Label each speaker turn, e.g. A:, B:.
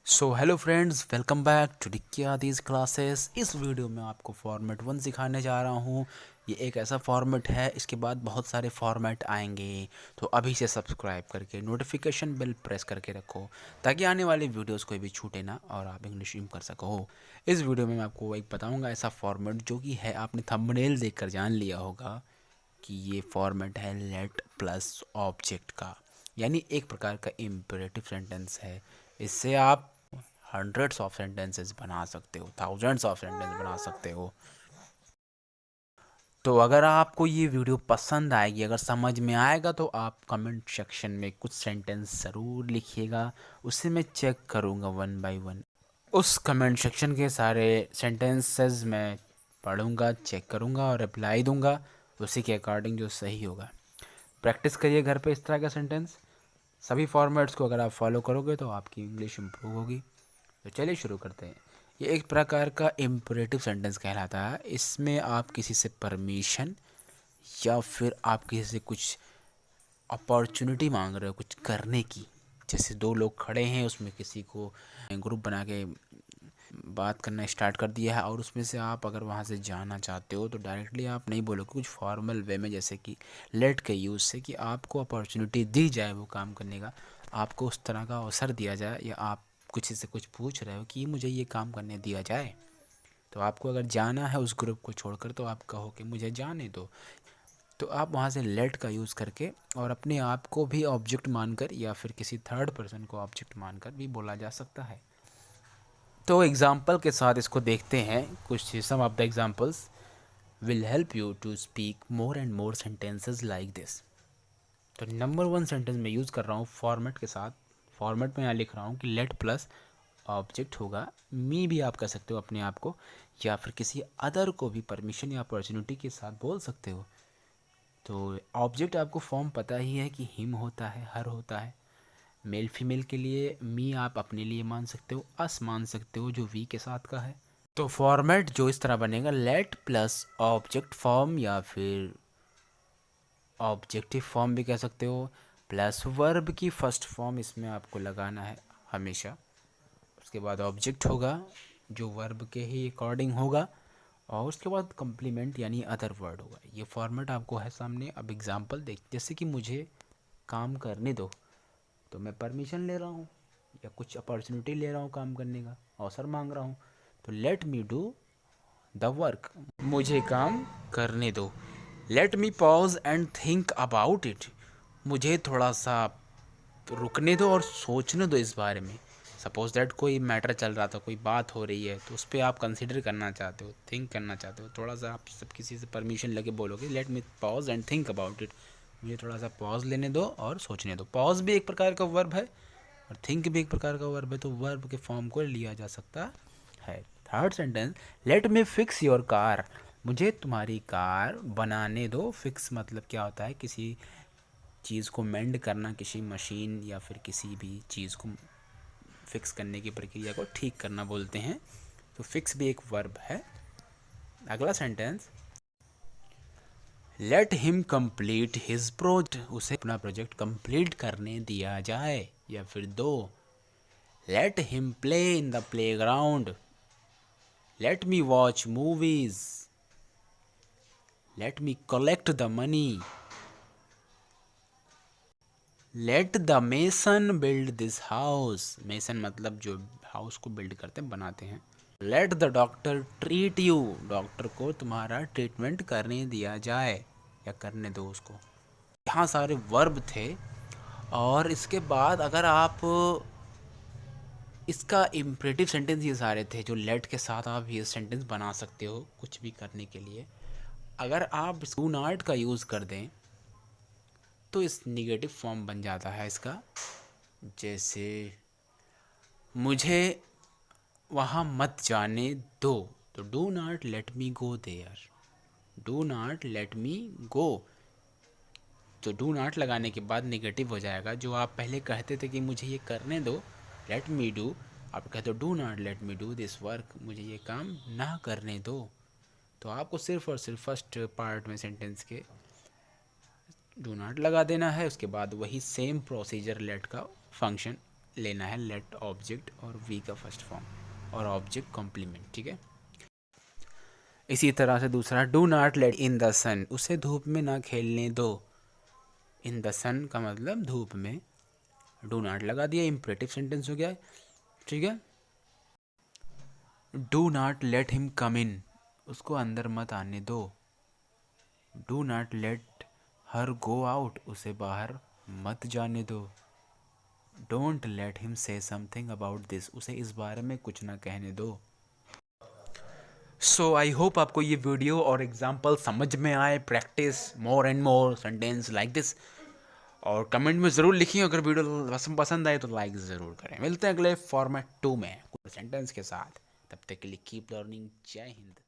A: So hello friends, welcome back to डिक्किया दीज classes. इस वीडियो में आपको फॉर्मेट 1 सिखाने जा रहा हूँ। ये एक ऐसा फॉर्मेट है, इसके बाद बहुत सारे फॉर्मेट आएंगे। तो अभी से सब्सक्राइब करके नोटिफिकेशन बेल प्रेस करके रखो ताकि आने वाली वीडियोस कोई भी छूटे ना और आप इंग्लिश इम कर सको। इस वीडियो में मैं आपको एक बताऊँगा ऐसा फॉर्मेट जो कि है, आपने थंबनेल देखकर जान लिया होगा कि ये फॉर्मेट है लेट प्लस ऑब्जेक्ट का, यानी एक प्रकार का इम्पेरेटिव सेंटेंस है। इससे आप हंड्रेड्स ऑफ सेंटेंसेस बना सकते हो, थाउजेंड्स ऑफ सेंटेंस बना सकते हो। तो अगर आपको ये वीडियो पसंद आएगी, अगर समझ में आएगा, तो आप कमेंट सेक्शन में कुछ सेंटेंस ज़रूर लिखिएगा। उसे मैं चेक करूँगा वन बाय वन। उस कमेंट सेक्शन के सारे सेंटेंसेस मैं पढ़ूँगा, चेक करूँगा और रिप्लाई दूँगा उसी के अकॉर्डिंग जो सही होगा। प्रैक्टिस करिए घर पे इस तरह का सेंटेंस। सभी फॉर्मेट्स को अगर आप फॉलो करोगे तो आपकी इंग्लिश इम्प्रूव होगी। तो चलिए शुरू करते हैं। ये एक प्रकार का इम्परेटिव सेंटेंस कहलाता है। इसमें आप किसी से परमिशन या फिर आप किसी से कुछ अपॉर्चुनिटी मांग रहे हो कुछ करने की। जैसे दो लोग खड़े हैं, उसमें किसी को ग्रुप बना के बात करना स्टार्ट कर दिया है और उसमें से आप अगर वहाँ से जाना चाहते हो तो डायरेक्टली आप नहीं बोलोगे, कुछ फॉर्मल वे में, जैसे कि लेट के यूज़ से कि आपको अपॉर्चुनिटी दी जाए वो काम करने का, आपको उस तरह का अवसर दिया जाए, या आप किसी से कुछ पूछ रहे हो कि मुझे ये काम करने दिया जाए। तो आपको अगर जाना है उस ग्रुप को छोड़कर तो आप कहो कि मुझे जाने दो। तो आप वहाँ से लेट का यूज़ करके और अपने आप को भी ऑब्जेक्ट मानकर या फिर किसी थर्ड पर्सन को ऑब्जेक्ट मानकर भी बोला जा सकता है। तो एग्जाम्पल के साथ इसको देखते हैं। कुछ some of the examples will help you to speak more and more sentences like this. तो नंबर 1 सेंटेंस में यूज़ कर रहा हूँ फॉर्मेट के साथ। फॉर्मेट में यहाँ लिख रहा हूँ कि लेट प्लस ऑब्जेक्ट होगा। मी भी आप कह सकते हो अपने आप को, या फिर किसी अदर को भी परमिशन या अपॉर्चुनिटी के साथ बोल सकते हो। तो ऑब्जेक्ट आपको फॉर्म पता ही है कि हिम होता है, हर होता है। मेल फीमेल के लिए मी आप अपने लिए मान सकते हो, अस मान सकते हो जो वी के साथ का है। तो फॉर्मेट जो इस तरह बनेगा, लेट प्लस ऑब्जेक्ट फॉर्म या फिर ऑब्जेक्टिव फॉर्म भी कह सकते हो, प्लस वर्ब की फर्स्ट फॉर्म इसमें आपको लगाना है हमेशा। उसके बाद ऑब्जेक्ट होगा जो वर्ब के ही अकॉर्डिंग होगा, और उसके बाद कम्प्लीमेंट यानी अदर वर्ड होगा। ये फॉर्मेट आपको है सामने। अब एग्जांपल देख, जैसे कि मुझे काम करने दो, तो मैं परमिशन ले रहा हूँ या कुछ अपॉर्चुनिटी ले रहा हूँ काम करने का, अवसर मांग रहा हूँ। तो let me do the work, मुझे काम करने दो। Let me pause and think about it, मुझे थोड़ा सा रुकने दो और सोचने दो इस बारे में। सपोज दैट कोई मैटर चल रहा था, कोई बात हो रही है, तो उस पर आप कंसिडर करना चाहते हो, थिंक करना चाहते हो, थोड़ा सा आप सब किसी से परमिशन लेके बोलोगे let me pause and think about it, मुझे थोड़ा सा पॉज लेने दो और सोचने दो। पॉज भी एक प्रकार का वर्ब है और थिंक भी एक प्रकार का वर्ब है, तो वर्ब के फॉर्म को लिया जा सकता है। Third sentence, let me fix your car, मुझे तुम्हारी कार बनाने दो। फिक्स मतलब क्या होता है, किसी चीज़ को मेंड करना, किसी मशीन या फिर किसी भी चीज़ को फिक्स करने की प्रक्रिया को ठीक करना बोलते हैं। तो फिक्स भी एक वर्ब है। अगला sentence, let him complete his project, उसे अपना प्रोजेक्ट कंप्लीट करने दिया जाए या फिर दो। Let him play in the play ground, let me watch movies, let me collect the money, let the mason build this house, mason मतलब जो हाउस को बिल्ड करते हैं, बनाते हैं। Let the doctor treat you, doctor को तुम्हारा treatment करने दिया जाए या करने दो उसको। यहाँ सारे वर्ब थे। और इसके बाद अगर आप इसका इम्परेटिव सेंटेंस, ये सारे थे जो लेट के साथ आप ये सेंटेंस बना सकते हो कुछ भी करने के लिए। अगर आप डू नॉट का यूज़ कर दें तो इस निगेटिव फॉर्म बन जाता है इसका। जैसे मुझे वहाँ मत जाने दो, तो do not let me go there, do not let me go. तो डू नॉट लगाने के बाद निगेटिव हो जाएगा। जो आप पहले कहते थे कि मुझे ये करने दो, लेट मी डू, आप कहते हो do not let me do this work, मुझे ये काम ना करने दो। तो आपको सिर्फ और सिर्फ फर्स्ट पार्ट में सेंटेंस के डू नॉट लगा देना है। उसके बाद वही सेम प्रोसीजर लेट का फंक्शन लेना है लेट ऑब्जेक्ट और वी का फर्स्ट फॉर्म और ऑब्जेक्ट कॉम्प्लीमेंट, ठीक है। इसी तरह से दूसरा, do not let in the sun, उसे धूप में ना खेलने दो। इन द सन का मतलब धूप में, डू नॉट लगा दिया, इम्परेटिव सेंटेंस हो गया, ठीक है। Do not let him come in, उसको अंदर मत आने दो। Do not let her go out, उसे बाहर मत जाने दो। Don't let him say something about this, उसे इस बारे में कुछ ना कहने दो। सो आई होप आपको ये वीडियो और एग्जाम्पल समझ में आए। Practice more and more sentence like this, और कमेंट में ज़रूर लिखिए। अगर वीडियो पसंद आए तो लाइक ज़रूर करें। मिलते हैं अगले फॉर्मेट 2 में कुछ सेंटेंस के साथ। तब तक के लिए कीप लर्निंग। जय हिंद।